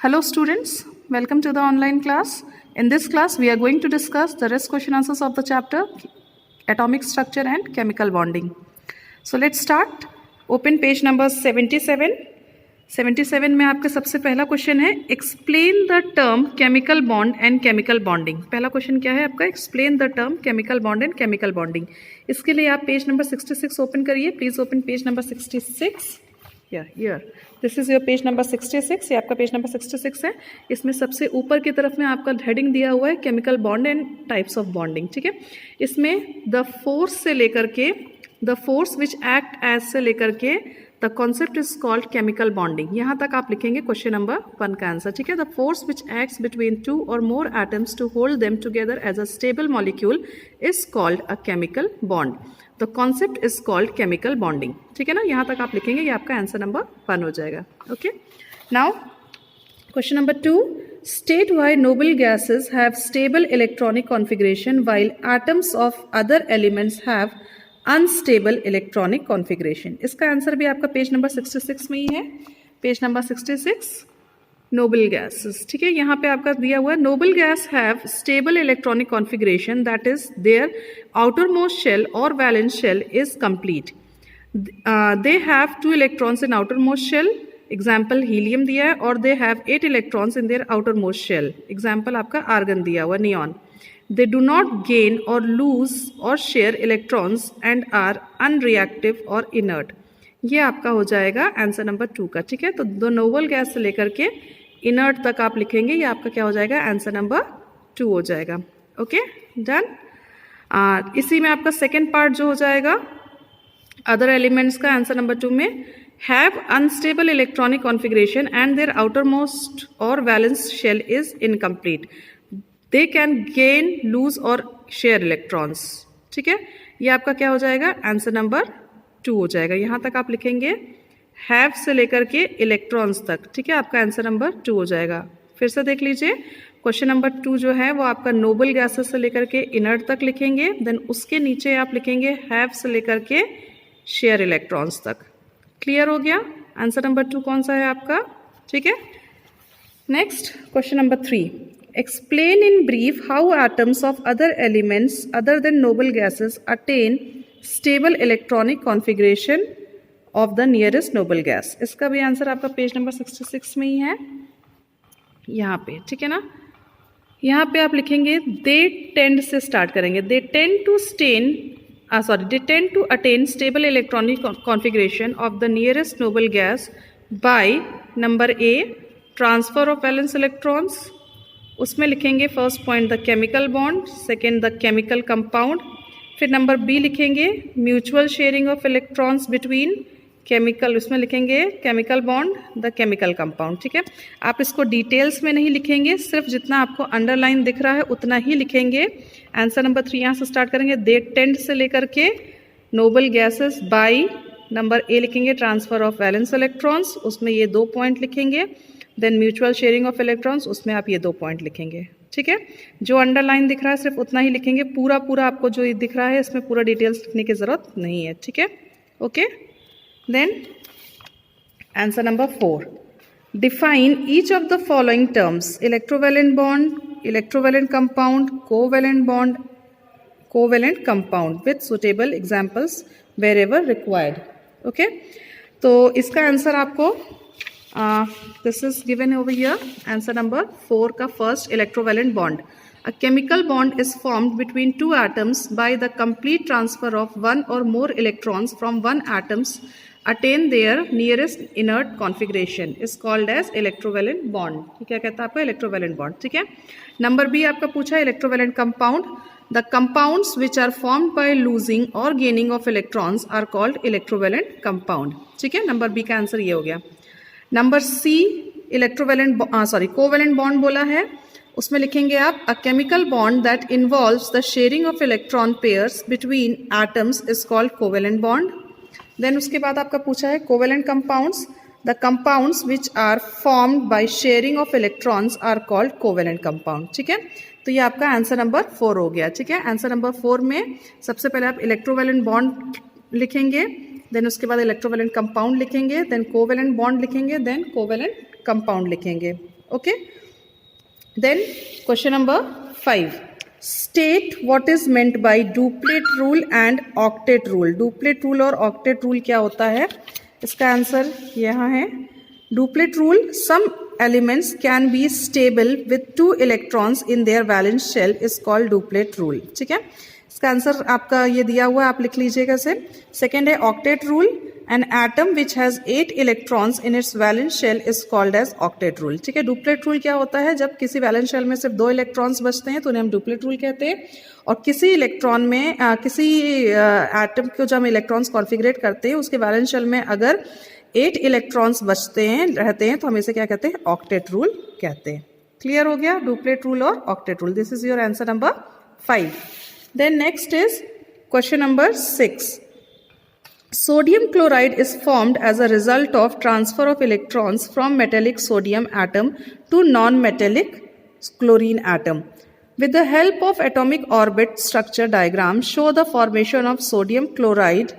Hello students, welcome to the online class. In this class we are going to discuss the rest question answers of the chapter Atomic Structure and Chemical Bonding. So let's start. Open page number 77. 77 में आपका सबसे पहला question है explain the term chemical bond and chemical bonding. पहला question क्या है आपका, explain the term chemical bond and chemical bonding. इसके लिए आप पेज नंबर 66 ओपन करिए। Please open page number 66। This is your page number 66। ये आपका पेज नंबर 66 है। इसमें सबसे ऊपर की तरफ में आपका हेडिंग दिया हुआ है chemical bond and types of bonding. ठीक है, इसमें द फोर्स से लेकर के the force which act as से लेकर के the concept is called chemical bonding. यहाँ तक आप लिखेंगे क्वेश्चन नंबर 1 का आंसर। ठीक है, the force which acts between two or more atoms to hold them together as a stable molecule is called a chemical bond. The concept is called chemical bonding. ठीक है ना, यहाँ तक आप लिखेंगे, ये आपका आंसर नंबर 1 हो जाएगा। Okay, now question number 2, state why noble gases have stable electronic configuration while atoms of other elements have unstable electronic configuration. इसका आंसर भी आपका पेज नंबर 66 में ही है। Page number 66, noble gases. ठीक है, यहाँ पे आपका दिया हुआ है noble gas have stable electronic configuration that is their outermost shell or valence shell is complete. They have 2 electrons in outermost shell, example helium दिया है, और they have 8 electrons in their outermost shell, example आपका argon दिया हुआ neon. They do not gain or lose or share electrons and are unreactive or inert। ये आपका हो जाएगा आंसर नंबर 2 का। ठीक है, तो दो नोबल गैस से लेकर के इनर्ट तक आप लिखेंगे, ये आपका क्या हो जाएगा, आंसर नंबर 2 हो जाएगा। Okay, done. इसी में आपका सेकेंड पार्ट जो हो जाएगा अदर एलिमेंट्स का, आंसर नंबर 2 में have unstable electronic configuration and their outermost or valence shell is incomplete. They can gain lose or share electrons. ठीक है, ये आपका क्या हो जाएगा, आंसर नंबर 2 हो जाएगा। यहाँ तक आप लिखेंगे हैव से लेकर के इलेक्ट्रॉन्स तक। ठीक है, आपका आंसर नंबर 2 हो जाएगा। फिर से देख लीजिए, क्वेश्चन नंबर 2 जो है वो आपका नोबल गैसेस से लेकर के इनर्ट तक लिखेंगे, देन उसके नीचे आप लिखेंगे हैव से लेकर के शेयर इलेक्ट्रॉन्स तक। क्लियर हो गया, आंसर नंबर 2 कौन सा है आपका। ठीक है, next question number 3, explain in brief how atoms of other elements other than noble gases attain stable electronic configuration of the nearest noble gas। इसका भी आंसर आपका पेज नंबर 66 में ही है यहाँ पे। ठीक है ना, यहाँ पे आप लिखेंगे they tend से स्टार्ट करेंगे, they tend to attain stable electronic configuration of the nearest noble gas by number A transfer of valence electrons, उसमें लिखेंगे first point the chemical bond, second the chemical compound, फिर number B लिखेंगे mutual sharing of electrons between chemical, उसमें लिखेंगे chemical bond the chemical compound. ठीक है, आप इसको डिटेल्स में नहीं लिखेंगे, सिर्फ जितना आपको अंडरलाइन दिख रहा है उतना ही लिखेंगे। आंसर नंबर 3 यहाँ से स्टार्ट करेंगे, दे टेंड से लेकर के noble gases by number A लिखेंगे ट्रांसफर ऑफ वैलेंस इलेक्ट्रॉन्स, उसमें ये 2 पॉइंट लिखेंगे, then mutual sharing of electrons, उसमें आप ये 2 पॉइंट लिखेंगे। ठीक है, जो अंडरलाइन दिख रहा है सिर्फ उतना ही लिखेंगे, पूरा आपको जो दिख रहा है इसमें पूरा डिटेल्स लिखने की जरूरत नहीं है। ठीक है, okay, then answer number 4, define each of the following terms electrovalent bond, electrovalent compound, covalent bond, covalent compound with suitable examples wherever required. Okay, तो इसका आंसर आपको this is given over here, answer number 4 का first electrovalent bond। A chemical bond is formed between 2 atoms by the complete transfer of 1 or more electrons from one atoms attain their nearest inert configuration is called as electrovalent bond। क्या कहता है आपका electrovalent bond। ठीक है, number B आपका पूछा है electrovalent compound, the compounds which are formed by losing or gaining of electrons are called electrovalent compound। ठीक है, नंबर बी का आंसर ये हो गया। नंबर सी कोवैलेंट बॉन्ड बोला है, उसमें लिखेंगे आप a chemical bond that involves the sharing of electron pairs between atoms is called covalent bond. Then उसके बाद आपका पूछा है covalent compounds, the compounds which are formed by sharing of electrons are called covalent compound. ठीक है, तो ये आपका आंसर नंबर 4 हो गया। ठीक है, आंसर नंबर 4 में सबसे पहले आप इलेक्ट्रोवैलेंट बॉन्ड लिखेंगे, देन उसके बाद इलेक्ट्रोवैलेंट कंपाउंड लिखेंगे, देन कोवैलेंट बॉन्ड लिखेंगे, देन कोवैलेंट कंपाउंड लिखेंगे। Okay, then question number 5, state what is meant by duplet rule and octet rule. Duplet rule और ऑक्टेट रूल क्या होता है, इसका आंसर यहाँ है। Duplet rule, some elements can be stable with 2 electrons in their valence shell is called duplet rule। ठीक है, इसका आंसर आपका ये दिया हुआ है, आप लिख लीजिएगा इसे। सेकेंड है octet rule, an atom which has 8 electrons in its valence shell is called as octet rule. ठीक है, डुप्लेट रूल क्या होता है, जब किसी वैलेंस शेल में सिर्फ 2 इलेक्ट्रॉन्स बचते हैं तो उन्हें हम डुप्लेट रूल कहते हैं, और किसी इलेक्ट्रॉन में किसी एटम को जब हम इलेक्ट्रॉन्स कॉन्फिगरेट करते हैं उसके वैलेंस शेल में अगर 8 इलेक्ट्रॉन्स बचते हैं रहते हैं तो हम इसे क्या कहते हैं, ऑक्टेट रूल कहते हैं। क्लियर हो गया, डुप्लेट रूल और octet rule. This is your answer number 5। Then next is question number 6, sodium chloride is formed as a result of transfer of electrons from metallic sodium atom to non-metallic chlorine atom. With the help of atomic orbit structure diagram, show the formation of sodium chloride।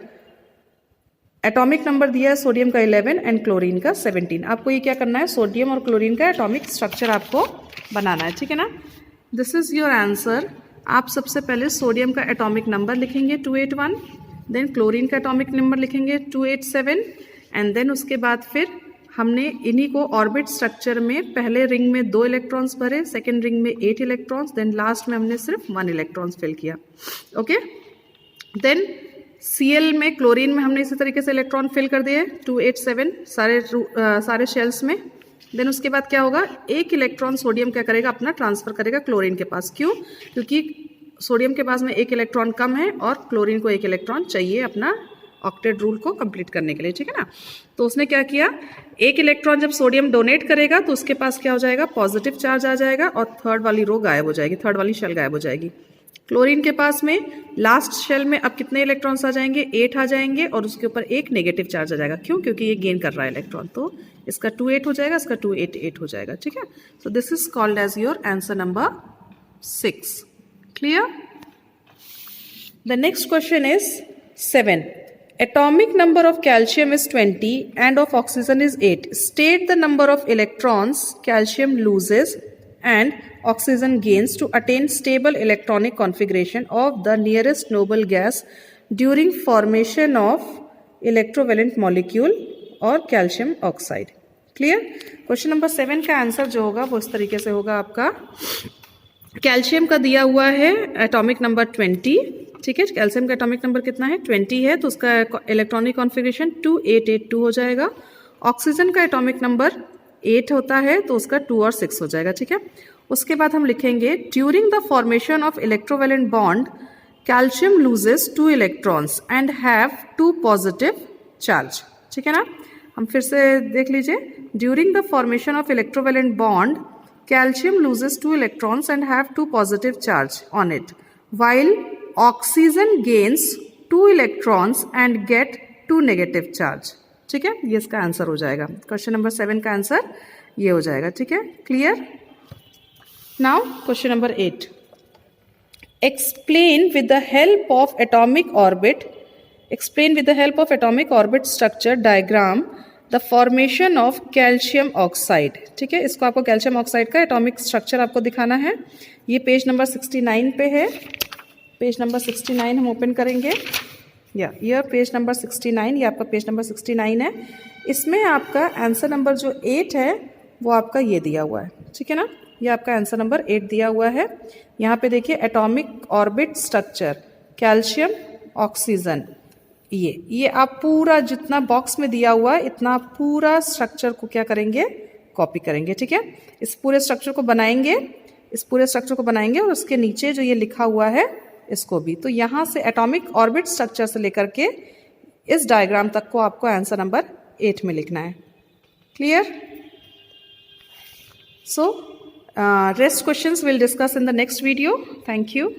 Atomic number दिया है sodium का 11 and chlorine का 17। आपको ये क्या करना है, sodium और क्लोरीन का एटॉमिक स्ट्रक्चर आपको बनाना है। ठीक है ना, दिस इज योर आंसर। आप सबसे पहले सोडियम का एटॉमिक नंबर लिखेंगे 281, देन क्लोरीन का एटॉमिक नंबर लिखेंगे 287, एंड देन उसके बाद फिर हमने इन्हीं को ऑर्बिट स्ट्रक्चर में पहले रिंग में 2 इलेक्ट्रॉन्स भरे, सेकेंड रिंग में 8 इलेक्ट्रॉन्स, देन लास्ट में हमने सिर्फ 1 इलेक्ट्रॉन्स फिल किया। ओके, देन Cl में क्लोरीन में हमने इसी तरीके से इलेक्ट्रॉन फिल कर दिए 287 सारे शेल्स में। देन उसके बाद क्या होगा, 1 इलेक्ट्रॉन सोडियम क्या करेगा, अपना ट्रांसफर करेगा क्लोरीन के पास। क्यों, क्योंकि सोडियम के पास में 1 इलेक्ट्रॉन कम है और क्लोरीन को 1 इलेक्ट्रॉन चाहिए अपना ऑक्टेट रूल को कंप्लीट करने के लिए। ठीक है ना, तो उसने क्या किया, 1 इलेक्ट्रॉन जब सोडियम डोनेट करेगा तो उसके पास क्या हो जाएगा, पॉजिटिव चार्ज आ जाएगा और थर्ड वाली रो गायब हो जाएगी, थर्ड वाली शेल गायब हो जाएगी। क्लोरीन के पास में लास्ट शेल में अब कितने इलेक्ट्रॉन्स आ जाएंगे, 8 आ जाएंगे और उसके ऊपर एक नेगेटिव चार्ज आ जाएगा। क्यों, क्योंकि ये गेन कर रहा है इलेक्ट्रॉन, तो इसका 28 हो जाएगा, इसका 288 हो जाएगा। ठीक है, so this is called as your answer number 6। Clear. The next question is 7, atomic number of calcium is 20 and of oxygen is 8. State the number of electrons calcium loses and oxygen gains to attain stable electronic configuration of the nearest noble gas during formation of electrovalent molecule or calcium oxide। Clear. Question number 7 का answer जो होगा वो इस तरीके से होगा आपका, calcium का दिया हुआ है एटॉमिक नंबर 20। ठीक है, कैल्शियम का एटॉमिक नंबर कितना है, 20 है, तो उसका इलेक्ट्रॉनिक कॉन्फ़िगरेशन 2882 हो जाएगा। ऑक्सीजन का एटॉमिक नंबर 8 होता है तो उसका 2 और 6 हो जाएगा। ठीक है, उसके बाद हम लिखेंगे during the formation of electrovalent bond calcium loses 2 electrons and have 2 positive charge. ठीक है ना, हम फिर से देख लीजिए, during the formation of electrovalent bond calcium loses 2 electrons and have 2 positive charge on it, while oxygen gains 2 electrons and get 2 negative charge। ठीक है, ये इसका आंसर हो जाएगा। क्वेश्चन नंबर 7 का आंसर ये हो जाएगा। ठीक है, clear. Now question number 8, explain with the help of atomic orbit, explain with the help of atomic orbit structure diagram the formation of calcium oxide. ठीक है, इसको आपको कैल्शियम ऑक्साइड का एटॉमिक स्ट्रक्चर आपको दिखाना है। ये पेज नंबर 69 पे है, पेज नंबर 69 हम ओपन करेंगे। ये पेज नंबर 69, ये आपका पेज नंबर 69 है। इसमें आपका आंसर नंबर जो 8 है वो आपका ये दिया हुआ है। ठीक है ना, ये आपका आंसर नंबर 8 दिया हुआ है। यहाँ पे देखिए atomic orbit structure calcium oxygen, ये आप पूरा जितना बॉक्स में दिया हुआ है इतना पूरा स्ट्रक्चर को क्या करेंगे, कॉपी करेंगे। ठीक है, इस पूरे स्ट्रक्चर को बनाएंगे, इस पूरे स्ट्रक्चर को बनाएंगे और उसके नीचे जो ये लिखा हुआ है इसको भी। तो यहाँ से एटॉमिक ऑर्बिट स्ट्रक्चर से लेकर के इस डायग्राम तक को आपको आंसर नंबर 8 में लिखना है। Clear. So rest questions will discuss in the next video. Thank you.